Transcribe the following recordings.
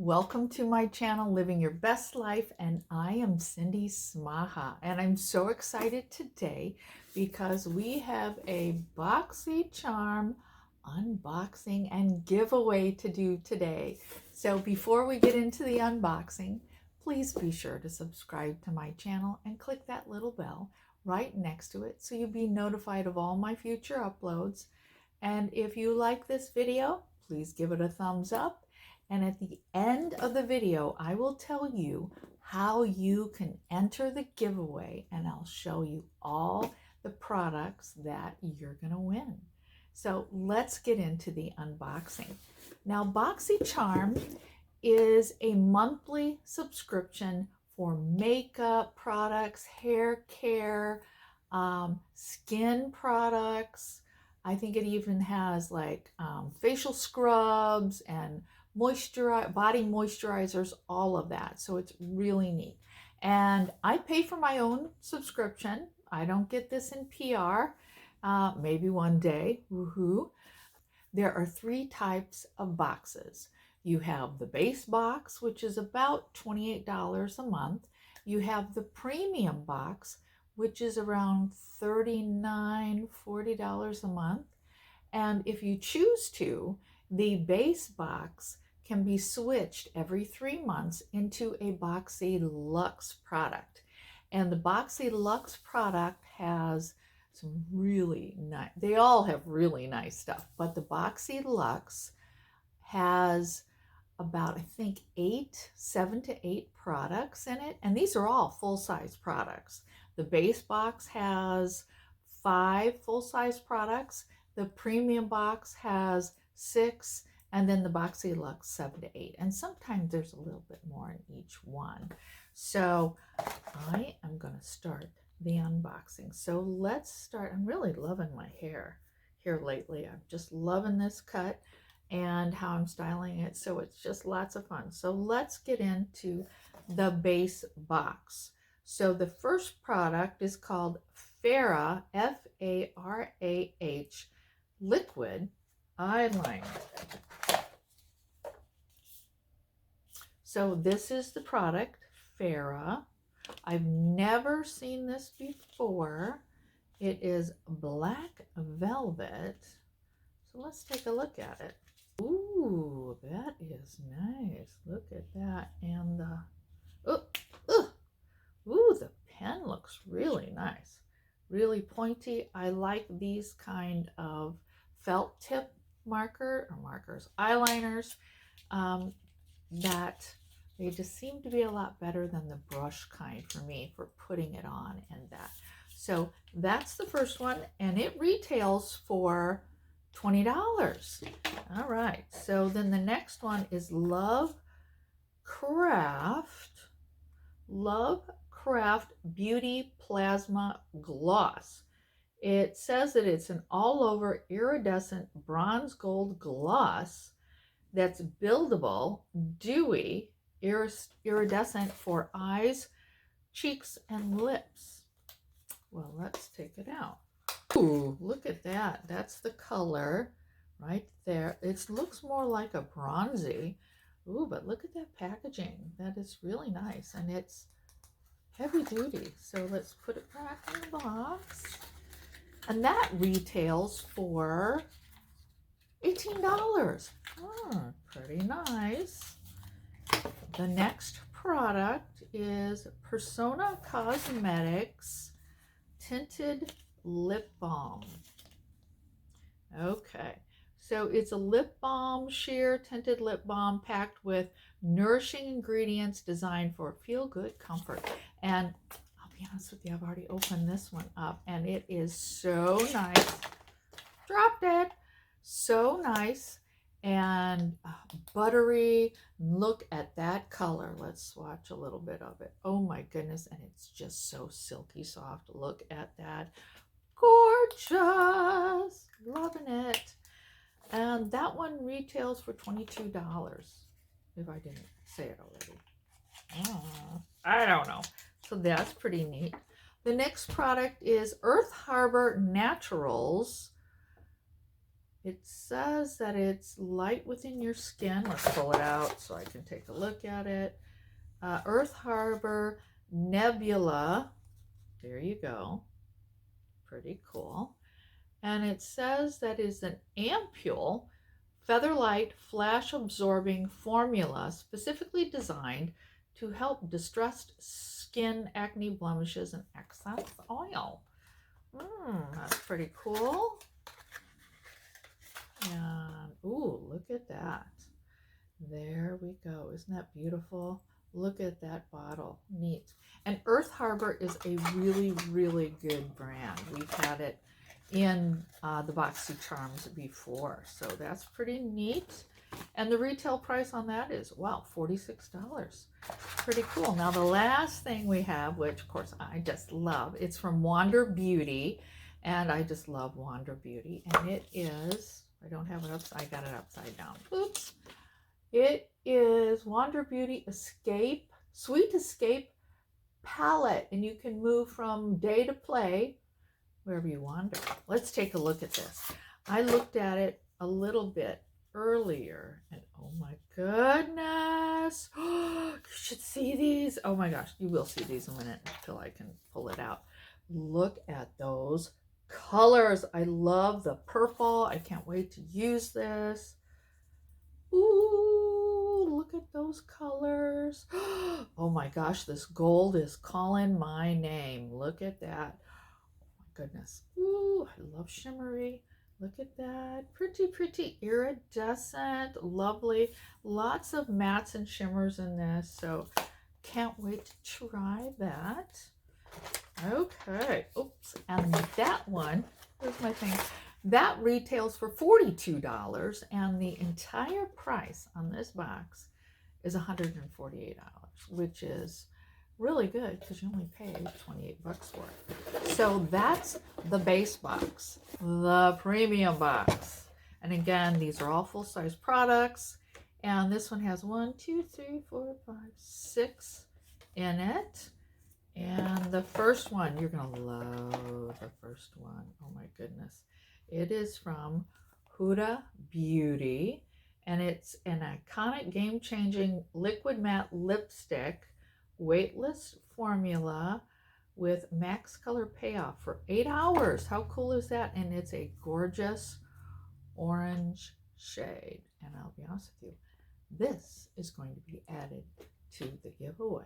Welcome to my channel, Living Your Best Life, and I am Cindy Smaha, and I'm so excited today because we have a BoxyCharm unboxing and giveaway to do today. So before we get into the unboxing, please be sure to subscribe to my channel and click that little bell right next to it so you'll be notified of all my future uploads. And if you like this video, please give it a thumbs up. And at the end of the video, I will tell you how you can enter the giveaway, and I'll show you all the products that you're going to win. So let's get into the unboxing. Now, BoxyCharm is a monthly subscription for makeup products, hair care, skin products. I think it even has like facial scrubs and body moisturizers, all of that. So it's really neat. And I pay for my own subscription. I don't get this in PR. Maybe one day. Woohoo. There are 3 types of boxes. You have the base box, which is about $28 a month. You have the premium box, which is around $39, $40 a month. And if you choose to, the base box can be switched every 3 months into a Boxy Luxe product. And the Boxy Luxe product has some really nice, they all have really nice stuff, but the Boxy Luxe has about, I think, 7 to 8 products in it. And these are all full-size products. The base box has 5 full-size products. The premium box has 6, and then the Boxy Luxe 7 to 8. And sometimes there's a little bit more in each one. So I am going to start the unboxing. So let's start. I'm really loving my hair here lately. I'm just loving this cut and how I'm styling it. So it's just lots of fun. So let's get into the base box. So the first product is called Farah, F-A-R-A-H, liquid eyeliner. So this is the product, Farah. I've never seen this before. It is black velvet. So let's take a look at it. Ooh, that is nice. Look at that. And the, ooh, the pen looks really nice. Really pointy. I like these kind of felt tip eyeliners, that they just seem to be a lot better than the brush kind for me for putting it on and that. So that's the first one, and it retails for $20. All right, so then the next one is Love Craft Beauty Plasma Gloss. It says that it's an all-over iridescent bronze gold gloss that's buildable, dewy, iridescent for eyes, cheeks, and lips. Well, let's take it out. Ooh, look at that. That's the color right there. It looks more like a bronzy. Ooh, but look at that packaging. That is really nice, and it's heavy duty. So let's put it back in the box. And that retails for $18. Oh, pretty nice. The next product is Persona Cosmetics Tinted Lip Balm. Okay, so it's a lip balm, sheer tinted lip balm packed with nourishing ingredients designed for feel-good comfort. And I'll be honest with you, I've already opened this one up, and it is so nice. Dropped it. So nice and buttery. Look at that color. Let's swatch a little bit of it. Oh my goodness, and it's just so silky soft. Look at that. Gorgeous. Loving it. And that one retails for $22, if I didn't say it already. I don't know. So that's pretty neat. The next product is Earth Harbor Naturals It says that it's light within your skin. Let's pull it out so I can take a look at it. Earth Harbor Nebula. There you go. Pretty cool. And it says that is an ampule, featherlight, flash-absorbing formula specifically designed to help distressed skin, acne, blemishes, and excess oil. That's pretty cool. And, ooh, look at that. There we go. Isn't that beautiful? Look at that bottle. Neat. And Earth Harbor is a really, really good brand. We've had it in the BoxyCharms before, so that's pretty neat. And the retail price on that is, wow, $46. Pretty cool. Now the last thing we have, which of course I just love, it's from Wander Beauty, and I just love Wander Beauty, and it is, I don't have it upside, I got it upside down. Oops. It is Wander Beauty Escape, Sweet Escape Palette, and you can move from day to play wherever you wander. Let's take a look at this. I looked at it a little bit earlier, and oh my goodness, you should see these. Oh my gosh, you will see these in a minute until I can pull it out. Look at those colors. I love the purple. I can't wait to use this. Ooh, look at those colors. Oh my gosh, this gold is calling my name. Look at that. Oh my goodness. Ooh, I love shimmery. Look at that. Pretty, pretty iridescent. Lovely. Lots of mattes and shimmers in this. So can't wait to try that. Okay. Oops. And that one, here's my thing. That retails for $42, and the entire price on this box is $148, which is really good because you only paid 28 bucks for it. So that's the base box, the premium box. And again, these are all full-size products, and this one has 1, 2, 3, 4, 5, 6 in it. And the first one, you're gonna love the first one. Oh my goodness. It is from Huda Beauty, and it's an iconic game-changing liquid matte lipstick, weightless formula with max color payoff for 8 hours. How cool is that? And it's a gorgeous orange shade. And I'll be honest with you, this is going to be added to the giveaway.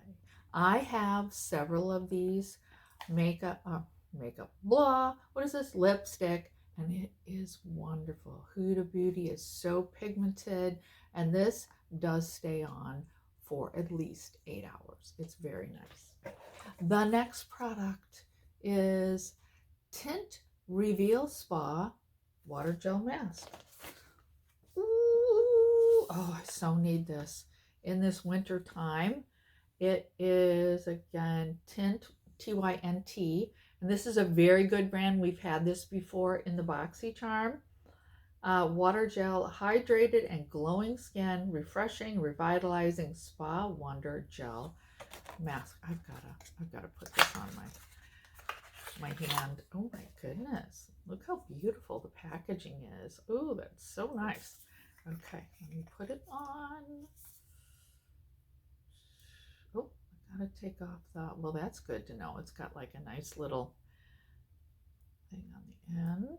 I have several of these makeup blah, what is this, lipstick, and it is wonderful. Huda Beauty is so pigmented, and this does stay on for at least 8 hours. It's very nice. The next product is Tint Reveal Spa Water Gel Mask. Ooh, oh, I so need this in this winter time. It is, again, Tint, T-Y-N-T, and this is a very good brand. We've had this before in the BoxyCharm. Water gel, hydrated and glowing skin, refreshing, revitalizing spa wonder gel mask. I've gotta put this on my hand. Oh my goodness. Look how beautiful the packaging is. Oh, that's so nice. Okay, let me put it on. Oh, I gotta take off the, well, that's good to know. It's got like a nice little thing on the end.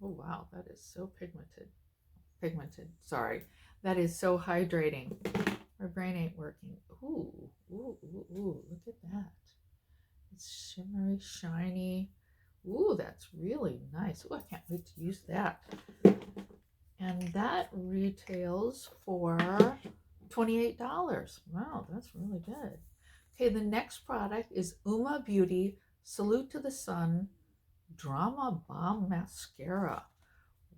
Oh wow, that is so pigmented, sorry. That is so hydrating. My brain ain't working. Ooh, ooh, ooh, ooh, look at that. It's shimmery, shiny. Ooh, that's really nice. Ooh, I can't wait to use that. And that retails for $28. Wow, that's really good. Okay, the next product is Uma Beauty Salute to the Sun Drama Bomb Mascara.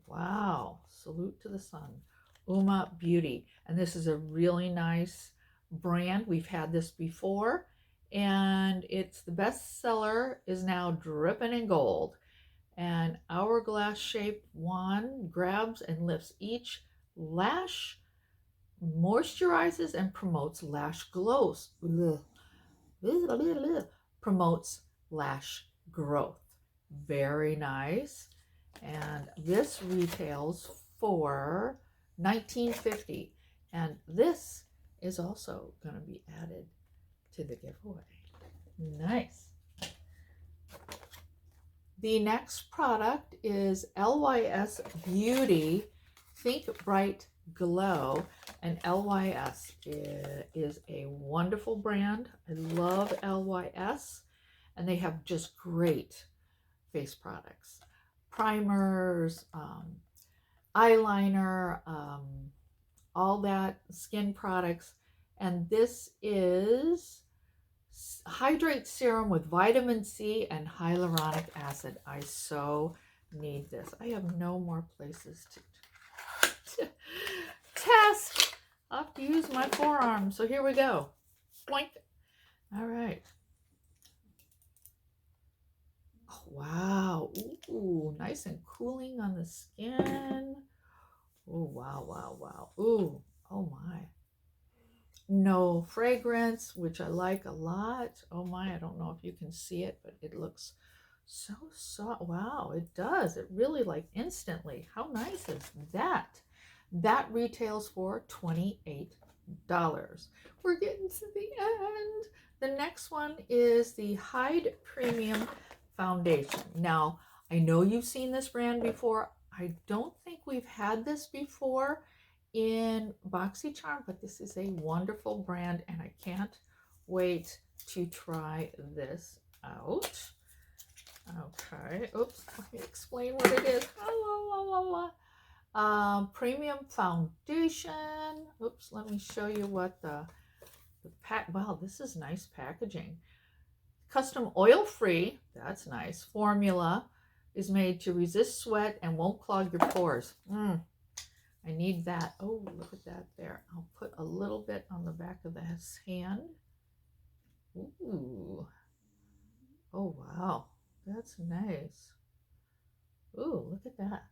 Wow, Salute to the Sun. Uma Beauty. And this is a really nice brand. We've had this before, and it's the best seller, is now dripping in gold. An hourglass shaped wand grabs and lifts each lash, moisturizes and promotes lash glows. Promotes lash growth. Very nice. And this retails for $19.50. And this is also going to be added to the giveaway. Nice. The next product is LYS Beauty Think Bright Glow. And LYS is a wonderful brand. I love LYS. And they have just great face products. Primers, eyeliner, all that, skin products. And this is Hydrate Serum with vitamin C and hyaluronic acid. I so need this. I have no more places to test. I'll have to use my forearm. So here we go. Boink. All right. Oh, wow. Ooh, nice and cooling on the skin. Oh, wow, wow, wow. Ooh, oh my. No fragrance, which I like a lot. Oh my, I don't know if you can see it, but it looks so soft. Wow, it does. It really like instantly. How nice is that? That retails for $28. We're getting to the end. The next one is the Hyde Premium Foundation. Now, I know you've seen this brand before. I don't think we've had this before in BoxyCharm, but this is a wonderful brand and I can't wait to try this out. Okay, oops, let me explain what it is. Premium foundation. Oops, let me show you what the pack. Wow, this is nice packaging. Custom oil-free, that's nice. Formula is made to resist sweat and won't clog your pores. I need that. Oh, look at that there. I'll put a little bit on the back of his hand. Ooh. Oh, wow. That's nice. Ooh, look at that.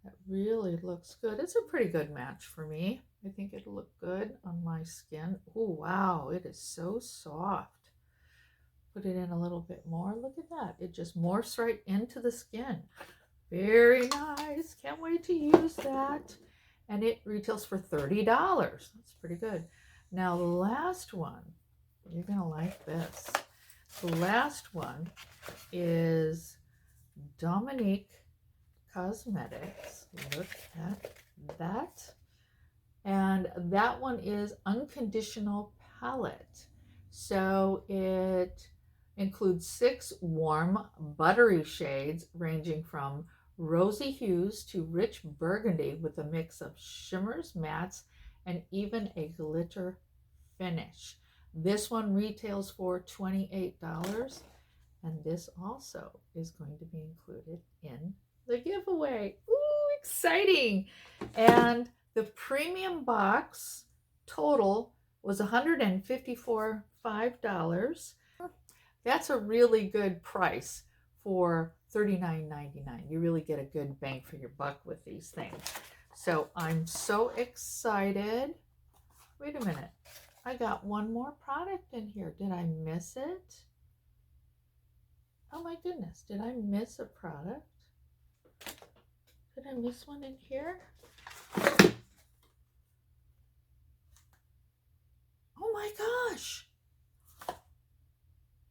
That really looks good. It's a pretty good match for me. I think it'll look good on my skin. Oh, wow. It is so soft. Put it in a little bit more. Look at that. It just morphs right into the skin. Very nice. Can't wait to use that. And it retails for $30. That's pretty good. Now, the last one, you're going to like this. The last one is Dominique Cosmetics. Look at that. And that one is Unconditional Palette. So it includes 6 warm, buttery shades ranging from rosy hues to rich burgundy with a mix of shimmers, mattes, and even a glitter finish. This one retails for $28, and this also is going to be included in the giveaway. Ooh, exciting! And the premium box total was $154.05. That's a really good price for $39.99. You really get a good bang for your buck with these things. So I'm so excited. Wait a minute. I got one more product in here. Did I miss it? Oh my goodness. Did I miss a product? Did I miss one in here? Oh my gosh.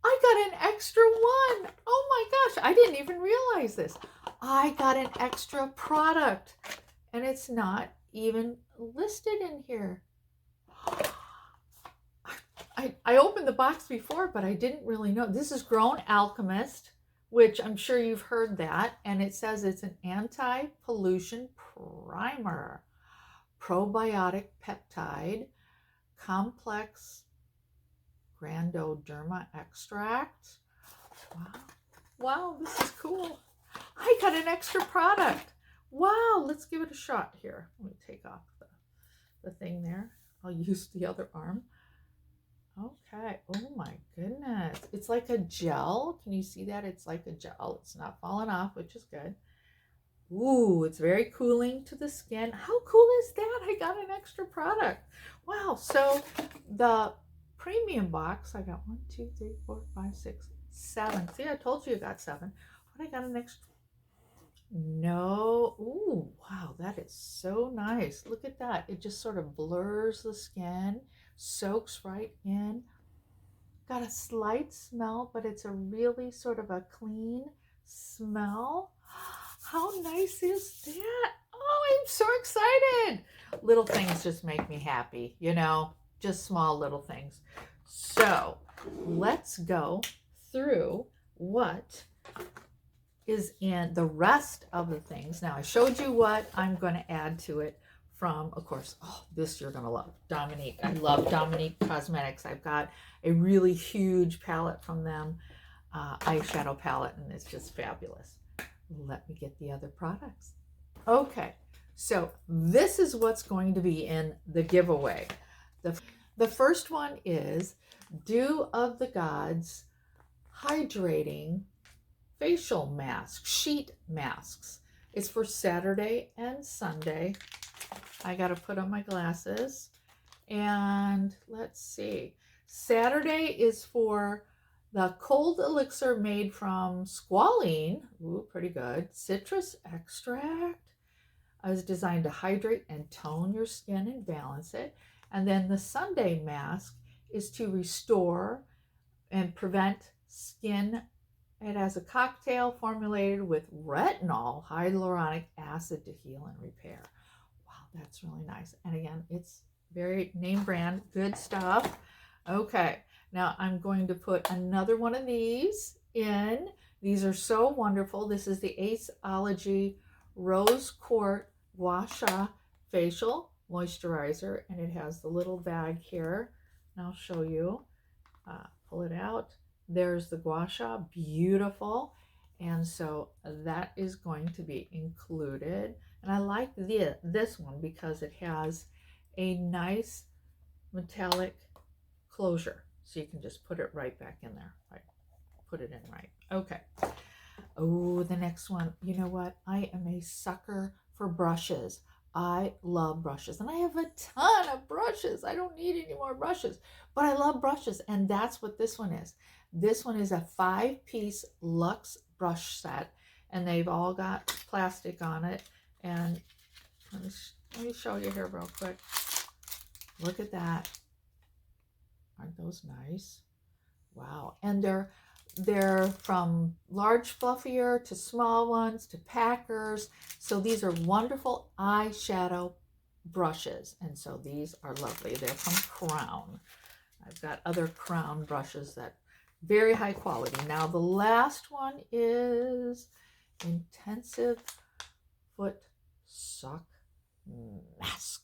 I got an extra one. Oh my gosh, I didn't even realize this. I got an extra product and it's not even listed in here. I opened the box before, but I didn't really know. This is Grown Alchemist, which I'm sure you've heard that. And it says it's an anti-pollution primer, probiotic peptide, complex Grandoderma extract. Wow. Wow, this is cool. I got an extra product. Wow, let's give it a shot here. Let me take off the thing there. I'll use the other arm. Okay. Oh my goodness. It's like a gel. Can you see that? It's like a gel. It's not falling off, which is good. Ooh, it's very cooling to the skin. How cool is that? I got an extra product. Wow. So the premium box, I got 1, 2, 3, 4, 5, 6, 7. See, I told you I got 7. But I got an extra. No. Ooh, wow, that is so nice. Look at that. It just sort of blurs the skin, soaks right in. Got a slight smell, but it's a really sort of a clean smell. How nice is that? Oh, I'm so excited. Little things just make me happy, you know, just small little things. So let's go through what is in the rest of the things. Now I showed you what I'm going to add to it from, of course, oh, this you're going to love, Dominique. I love Dominique Cosmetics. I've got a really huge palette from them, eyeshadow palette, and it's just fabulous. Let me get the other products. Okay, so this is what's going to be in the giveaway. The first one is Dew of the Gods Hydrating Facial Mask, Sheet Masks. It's for Saturday and Sunday. I got to put on my glasses. And let's see. Saturday is for the cold elixir made from squalene. Ooh, pretty good. Citrus extract. Is designed to hydrate and tone your skin and balance it. And then the Sunday mask is to restore and prevent skin. It has a cocktail formulated with retinol, hyaluronic acid to heal and repair. Wow, that's really nice. And again, it's very name brand, good stuff. Okay, now I'm going to put another one of these in. These are so wonderful. This is the Aceology Rose Quartz Gua Sha Facial Moisturizer, and it has the little bag here. And I'll show you. Pull it out. There's the Gua Sha, beautiful. And so that is going to be included. And I like this one because it has a nice metallic closure. So you can just put it right back in there. Right. Put it in right. Okay. Oh, the next one. You know what? I am a sucker for brushes. I love brushes, and I have a ton of brushes. I don't need any more brushes, but I love brushes, and that's what this one is. This one is a 5-piece luxe brush set, and they've all got plastic on it. And let me show you here real quick. Look at that. Aren't those nice? Wow. And they're from large fluffier to small ones to packers. So these are wonderful eyeshadow brushes. And so these are lovely. They're from Crown. I've got other Crown brushes that very high quality. Now the last one is Intensive Foot Sock Mask.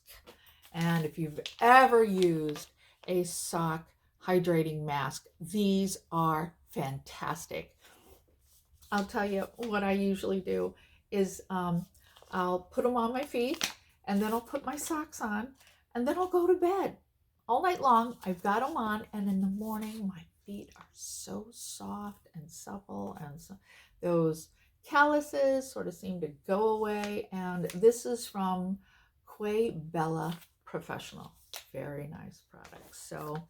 And if you've ever used a sock hydrating mask, these are fantastic. I'll tell you what I usually do is I'll put them on my feet, and then I'll put my socks on, and then I'll go to bed all night long. I've got them on, and in the morning my feet are so soft and supple, and so those calluses sort of seem to go away. And this is from Quay Bella Professional. Very nice products. So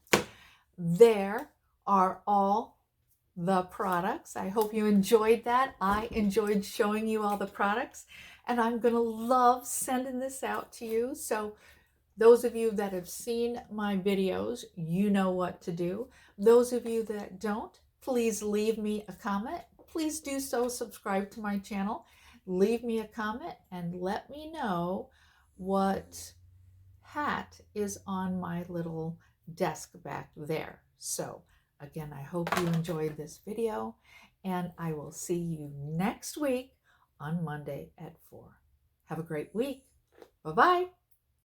there are all the products. I hope you enjoyed that. I enjoyed showing you all the products, and I'm going to love sending this out to you. So those of you that have seen my videos, you know what to do. Those of you that don't, please leave me a comment. Please do so. Subscribe to my channel. Leave me a comment and let me know what hat is on my little desk back there. So again, I hope you enjoyed this video, and I will see you next week on Monday at 4. Have a great week. Bye-bye.